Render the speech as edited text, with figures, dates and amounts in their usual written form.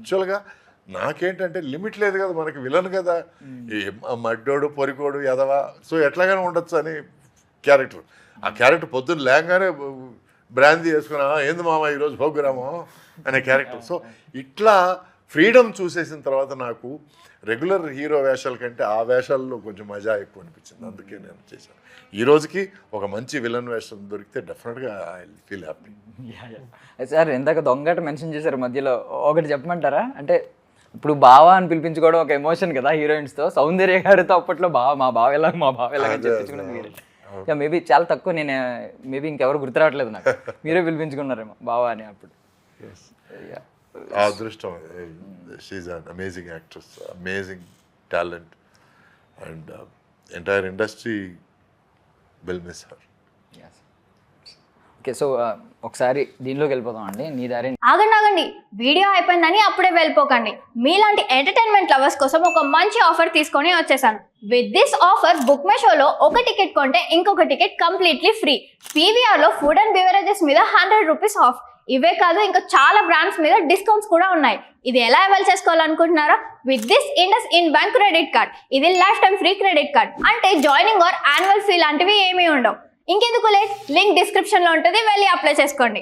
యాక్చువల్గా నాకేంటంటే లిమిట్ లేదు కదా, మనకి విలన్ కదా, ఈ మడ్డోడు పొరికోడు ఎదవా, సో ఎట్లాగైనా ఉండొచ్చు అని క్యారెక్టర్. ఆ క్యారెక్టర్ పొద్దున్న లేగానే బ్రాందీ వేసుకున్నా ఏంది మామ ఈరోజు భోగ్రామో అనే క్యారెక్టర్. సో ఇట్లా ఫ్రీడమ్ చూసేసిన తర్వాత నాకు రెగ్యులర్ హీరో వేషాల కంటే ఆ వేషాల్లో కొంచెం మజా ఎక్కువ అనిపించింది, అందుకే నేను చేశాను. ఈ రోజుకి ఒక మంచి విలన్ వేషం దొరికితే డెఫినెట్గా ఐ ఫీల్ హ్యాపీ. సార్ ఇందాక దొంగట మెన్షన్ చేశారు మధ్యలో, ఒకటి చెప్పమంటారా? అంటే ఇప్పుడు బావ అని పిలిపించుకోవడం ఒక ఎమోషన్ కదా హీరోయిన్స్తో. సౌందర్య గారితో అప్పట్లో మా బావ ఎలా చెప్పించుకున్నది మీరే. మేబీ చాలా తక్కువ, నేను మేబీ ఇంకెవరు గుర్తురావట్లేదు నాకు, మీరే పిలిపించుకున్నారేమో బావ అని అప్పుడు. ఆ అదృష్టం. She's an amazing actress, amazing talent, and entire industry will miss her. Okay, so ఒకసారి దీనిలోకి వెళ్ళిపోతాం అండి. నీ దారి. ఆగండి, వీడియో అయిపోయిందని అప్పుడే వెళ్ళిపోకండి. మీలాంటి ఎంటర్టైన్మెంట్ లవర్స్ కోసం ఒక మంచి ఆఫర్ తీసుకొని వచ్చేసాను. With this offer book my షోలో ఒక టికెట్ కొంటే ఇంకొక టికెట్ కంప్లీట్లీ ఫ్రీ. పీవీఆర్లో ఫుడ్ అండ్ బెవరేజెస్ మీద 100 రూపీస్ ఆఫ్. ఇవే కాదు, ఇంకా చాలా బ్రాండ్స్ మీద డిస్కౌంట్స్ కూడా ఉన్నాయి. ఇది ఎలా అవైల్ చేసుకోవాలనుకుంటున్నారా? With this IndusInd bank credit card. ఇది lifetime free credit card. అంటే జాయినింగ్ ఆర్ యాన్యువల్ ఫీ లాంటివి ఏమీ ఉండవు. ఇంకెందుకు లేట్, లింక్ డిస్క్రిప్షన్లో ఉంటుంది, వెళ్ళి అప్లై చేసుకోండి.